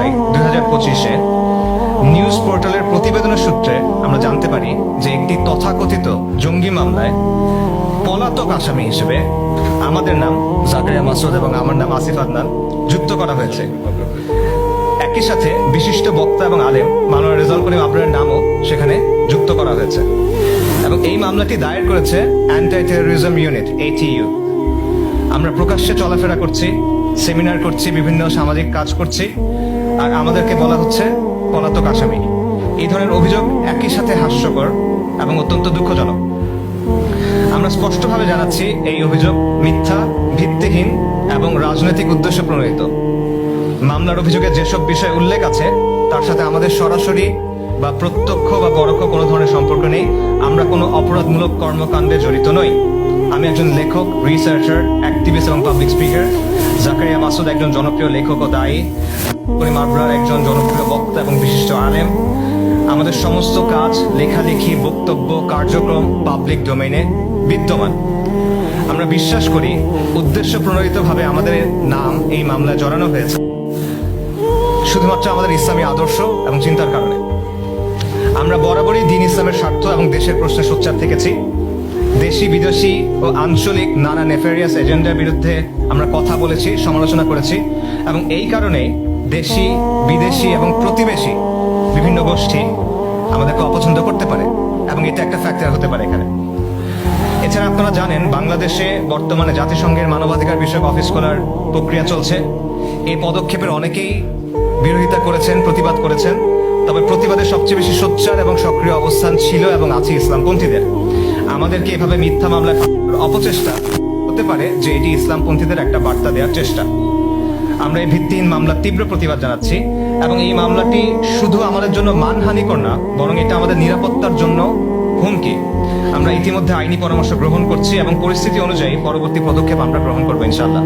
July 2025-এ news পোর্টালের প্রতিবেদনের সূত্রে আমরা জানতে পারি যে একটি তথাকথিত জঙ্গি মামলায় পলাতক আসামি হিসেবে আমাদের নাম জাকারিয়া মাসুদ এবং আমার নাম আসিফ আদনান যুক্ত করা হয়েছে। একই সাথে বিশিষ্ট বক্তা এবং আলেম মাওলানা রেজাউল করিম আবরারের নামও সেখানে যুক্ত করা হয়েছে এবং এই মামলাটি দায়ের করেছে অ্যান্টি টেরোরিজম ইউনিট ATU। আমরা প্রকাশ্যে চলাফেরা করছি, সেমিনার করছি, বিভিন্ন সামাজিক কাজ করছি, আর আমাদেরকে বলা হচ্ছে পলাতক আসামি। এই ধরনের অভিযোগ একই সাথে হাস্যকর এবং অত্যন্ত দুঃখজনক। আমরা স্পষ্টভাবে জানাচ্ছি এই অভিযোগ মিথ্যা, ভিত্তিহীন এবং রাজনৈতিক উদ্দেশ্য প্রণোদিত। মামলার অভিযোগে যেসব বিষয় উল্লেখ আছে তার সাথে আমাদের সরাসরি বা প্রত্যক্ষ বা পরোক্ষ কোনো ধরনের সম্পর্ক নেই। আমরা কোনো অপরাধমূলক কর্মকাণ্ডে জড়িত নই। আমি একজন লেখক, রিসার্চার, অ্যাক্টিভিস্ট এবং পাবলিক স্পিকার। জাকারিয়া মাসুদ একজন জনপ্রিয় লেখক ও দায়ী। করিম আবরার একজন জনপ্রিয় বক্তা এবং বিশিষ্ট আলেম। আমাদের সমস্ত কাজ, লেখালেখি, বক্তব্য, কার্যক্রম পাবলিক ডোমেইনে বিদ্যমান। আমরা বিশ্বাস করি উদ্দেশ্য প্রণোদিতভাবে আমাদের নাম এই মামলায় জড়ানো হয়েছে শুধুমাত্র আমাদের ইসলামী আদর্শ এবং চিন্তার কারণে। আমরা বরাবরই দ্বীন ইসলামের স্বার্থ এবং দেশের প্রশ্নে সোচ্চার থেকেছি। দেশি, বিদেশি ও আঞ্চলিক নানা নেফেরিয়াস এজেন্ডার বিরুদ্ধে আমরা কথা বলেছি, সমালোচনা করেছি এবং এই কারণেই দেশি, বিদেশি এবং প্রতিবেশী বিভিন্ন গোষ্ঠী আমাদেরকে অপছন্দ করতে পারে এবং এটা একটা ফ্যাক্টর হতে পারে এখানে। এছাড়া আপনারা জানেন বাংলাদেশে বর্তমানে জাতিসংঘের মানবাধিকার বিষয়ক অফিস খোলার প্রক্রিয়া চলছে। এই পদক্ষেপের অনেকেই বিরোধিতা করেছেন, প্রতিবাদ করেছেন, তবে প্রতিবাদের সবচেয়ে বেশি সোচ্চার এবং সক্রিয় অবস্থান ছিল এবং আছে ইসলামপন্থীদের। আমাদেরকে এভাবে মিথ্যা মামলায় অপচেষ্টা হতে পারে যে এটি ইসলামপন্থীদের একটা বার্তা দেওয়ার চেষ্টা। আমরা এই ভিত্তিহীন মামলার তীব্র প্রতিবাদ জানাচ্ছি এবং এই মামলাটি শুধু আমাদের জন্য মানহানিকর না, বরং এটা আমাদের নিরাপত্তার জন্য হুমকি। আমরা ইতিমধ্যে আইনি পরামর্শ গ্রহণ করছি এবং পরিস্থিতি অনুযায়ী পরবর্তী পদক্ষেপ আমরা গ্রহণ করবো ইনশাআল্লাহ।